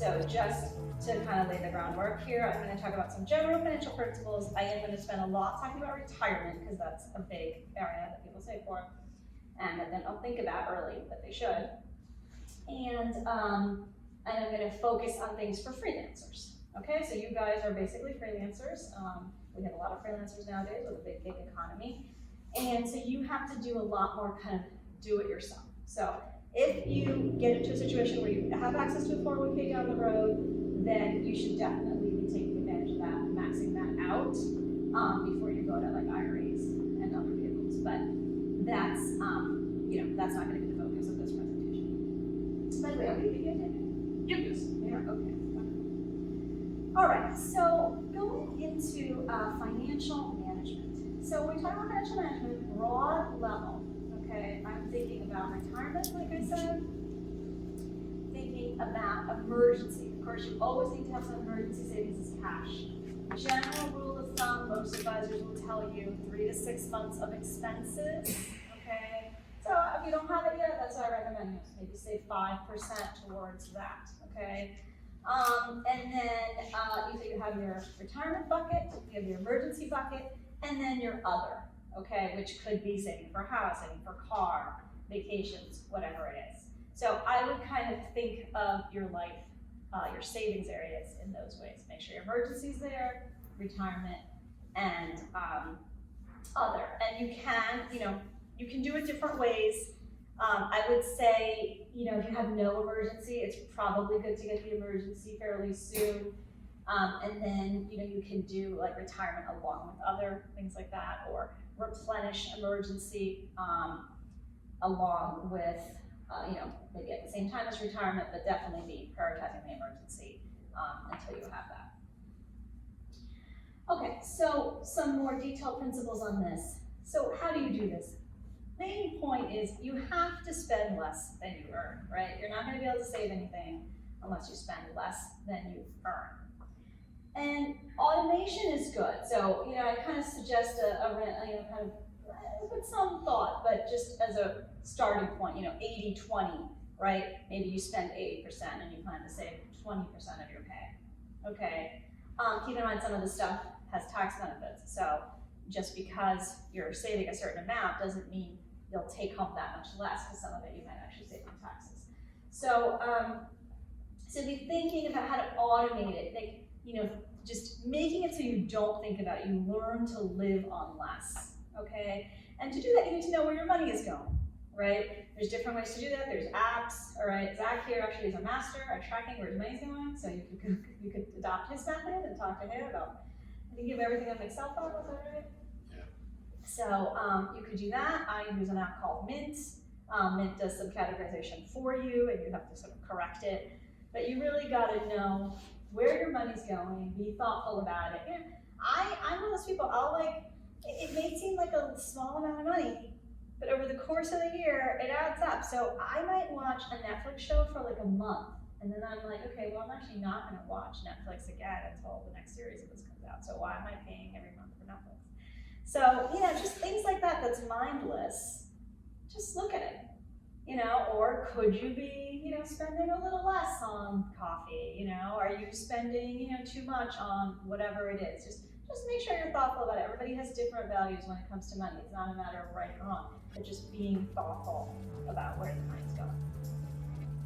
So just to kind of lay the groundwork here, I'm going to talk about some general financial principles. I am going to spend a lot talking about retirement because that's a big area that people save for and that they don't think about early, but they should. And I'm going to focus on things for freelancers. Okay, so you guys are basically freelancers. We have a lot of freelancers nowadays with a big gig economy. And so you have to do a lot more kind of do it yourself. So if you get into a situation where you have access to a 401k down the road, then you should definitely be taking advantage of that, maxing that out before you go to like IRAs and other vehicles. But that's that's not going to be the focus of this presentation. By the way, are we beginning? Yes. Yeah. Okay. All right. So going into financial management. So when we talk about financial management, broad level. Okay, I'm thinking about retirement, like I said. Thinking about emergency. Of course, you always need to have some emergency savings as cash. General rule of thumb, most advisors will tell you 3 to 6 months of expenses. Okay, so if you don't have it yet, that's what I recommend. Maybe save 5% towards that. Okay, and then you have your retirement bucket, you have your emergency bucket, and then your other. Okay, which could be saving for a house, saving for a car, vacations, whatever it is. So I would kind of think of your life, your savings areas in those ways. Make sure your emergency's there, retirement, and other. And you can do it different ways. I would say, if you have no emergency, it's probably good to get the emergency fairly soon. And then, you can do like retirement along with other things like that, or replenish emergency along with, maybe at the same time as retirement, but definitely be prioritizing the emergency until you have that. Okay, so some more detailed principles on this. So how do you do this? Main point is you have to spend less than you earn, right? You're not going to be able to save anything unless you spend less than you earn. And automation is good. So, I kind of suggest with some thought, but just as a starting point, 80-20, right? Maybe you spend 80% and you plan to save 20% of your pay. Okay. Keep in mind some of this stuff has tax benefits. So just because you're saving a certain amount doesn't mean you'll take home that much less, because some of it you might actually save on taxes. So, be thinking about how to automate it. Just making it so you don't think about it. You learn to live on less, okay? And to do that, you need to know where your money is going, right? There's different ways to do that. There's apps, all right? Zach here actually is a master at tracking where his money's going, so you could adopt his method and talk to him about, I think you have everything on Excel file, is that right? Yeah. So you could do that. I use an app called Mint. Mint does some categorization for you, and you have to sort of correct it. But you really got to know where your money's going, be thoughtful about it. I'm one of those people, it may seem like a small amount of money, but over the course of the year, it adds up. So I might watch a Netflix show for like a month, and then I'm like, okay, well, I'm actually not gonna watch Netflix again until the next series of this comes out. So why am I paying every month for Netflix? So, just things like that that's mindless, just look at it. Or could you be, spending a little less on coffee? Are you spending, too much on whatever it is? Just make sure you're thoughtful about it. Everybody has different values when it comes to money. It's not a matter of right or wrong, but just being thoughtful about where the money's going.